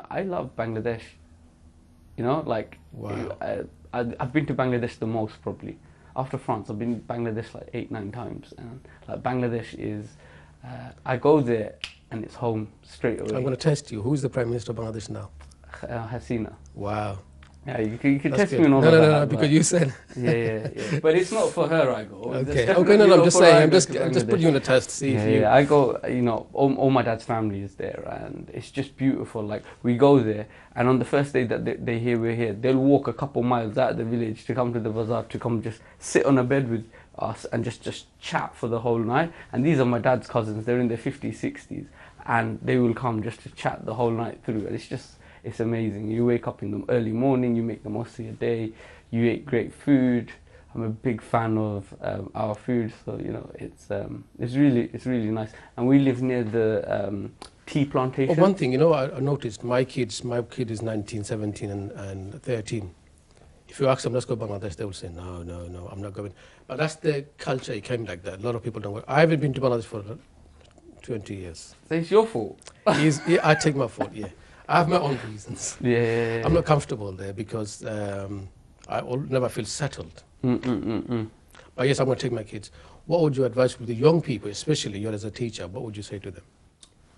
I love Bangladesh. Like Wow. I've been to Bangladesh the most probably. After France, I've been to Bangladesh like 8, 9 times, and like Bangladesh is, I go there and it's home straight I'm going away. to test you. Who's the Prime Minister of Bangladesh now? Hasina. Wow. Yeah, you can That's test me good. on all No, of no, no, no, that, because but you said. yeah. But it's not for her I go. There's Okay. Okay, no, definitely no, I'm not just for her saying. I I'm go just, to I'm just putting Bangladesh. you on a test to see if you. I go, all my dad's family is there, and it's just beautiful. Like, we go there, and on the first day that they hear we're here, they'll walk a couple miles out of the village to come to the bazaar, to come just sit on a bed with us and just chat for the whole night. And these are my dad's cousins, they're in their 50s, 60s, and they will come just to chat the whole night through. And it's amazing. You wake up in the early morning, you make the most of your day, you eat great food. I'm a big fan of our food, so it's really nice. And we live near the tea Oh, one plantation. thing, I noticed my kid is 19, 17, and 13. If you ask them, let's go to Bangladesh, they will say, no, no, no, I'm not going. But that's the culture. It came like that. A lot of people don't go. I haven't been to Bangladesh for 20 years. So it's your fault. I take my fault, yeah. I have my own reasons. I'm Yeah. not comfortable there because never feel settled. Mm. But yes, I'm going to take my kids. What would you advise with the young people, especially you as a teacher? What would you say to them?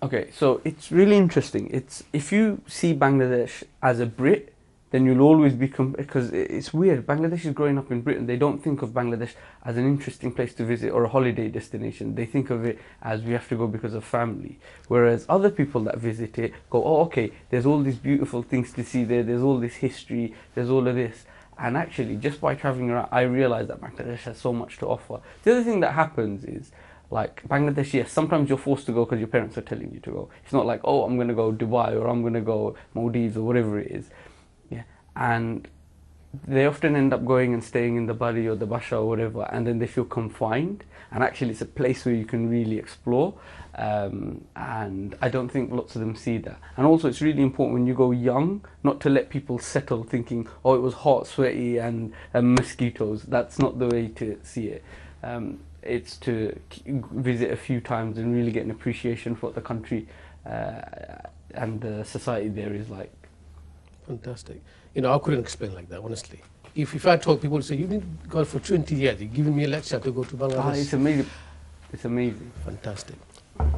Okay, so it's really interesting. If you see Bangladesh as a Brit, then you'll always become, because it's weird. Bangladesh is growing up in Britain. They don't think of Bangladesh as an interesting place to visit or a holiday destination. They think of it as we have to go because of family. Whereas other people that visit it go, oh, okay, there's all these beautiful things to see there. There's all this history. There's all of this. And actually, just by traveling around, I realized that Bangladesh has so much to offer. The other thing that happens is, like Bangladesh, yes, sometimes you're forced to go because your parents are telling you to go. It's not like, oh, I'm going to go Dubai or I'm going to go Maldives or whatever it is. Yeah, and they often end up going and staying in the Bari or the Basha or whatever, and then they feel confined. And actually, it's a place where you can really explore. And I don't think lots of them see that. And also, it's really important when you go young not to let people settle thinking, oh, it was hot, sweaty, and mosquitoes. That's not the way to see it. It's to visit a few times and really get an appreciation for what the country uh, and the society there is like. Fantastic. I couldn't explain like that, honestly. If I talk, people say, you've been gone for 20 years, you're giving me a lecture to go to Bangladesh. It's amazing. It's amazing. Fantastic.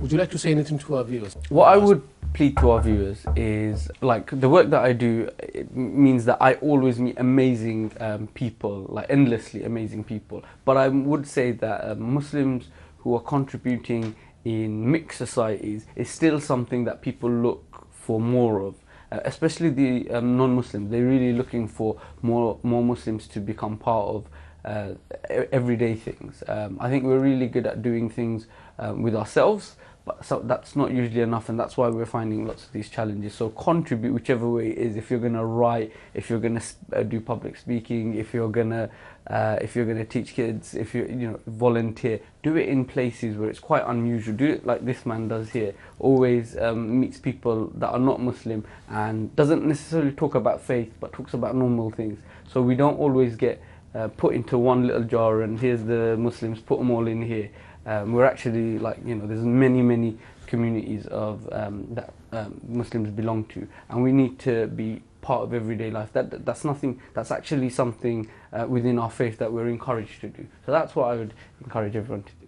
Would you like to say anything to our viewers? What I would plead to our viewers is, like, the work that I do, it means that I always meet amazing people, like endlessly amazing people. But I would say that Muslims who are contributing in mixed societies is still something that people look for more of. Especially the non-Muslims, they're really looking for more Muslims to become part of everyday things. I think we're really good at doing things with ourselves, but so that's not usually enough, and that's why we're finding lots of these challenges. So contribute whichever way it is. If you're gonna write, if you're gonna do public speaking, if you're gonna teach kids, if you volunteer, do it in places where it's quite unusual. Do it like this man does here. Always meets people that are not Muslim and doesn't necessarily talk about faith, but talks about normal things. So we don't always get put into one little jar and here's the Muslims, put them all in here. We're actually there's many communities of that Muslims belong to, and we need to be part of everyday life. That's actually something within our faith that we're encouraged to do. So that's what I would encourage everyone to do.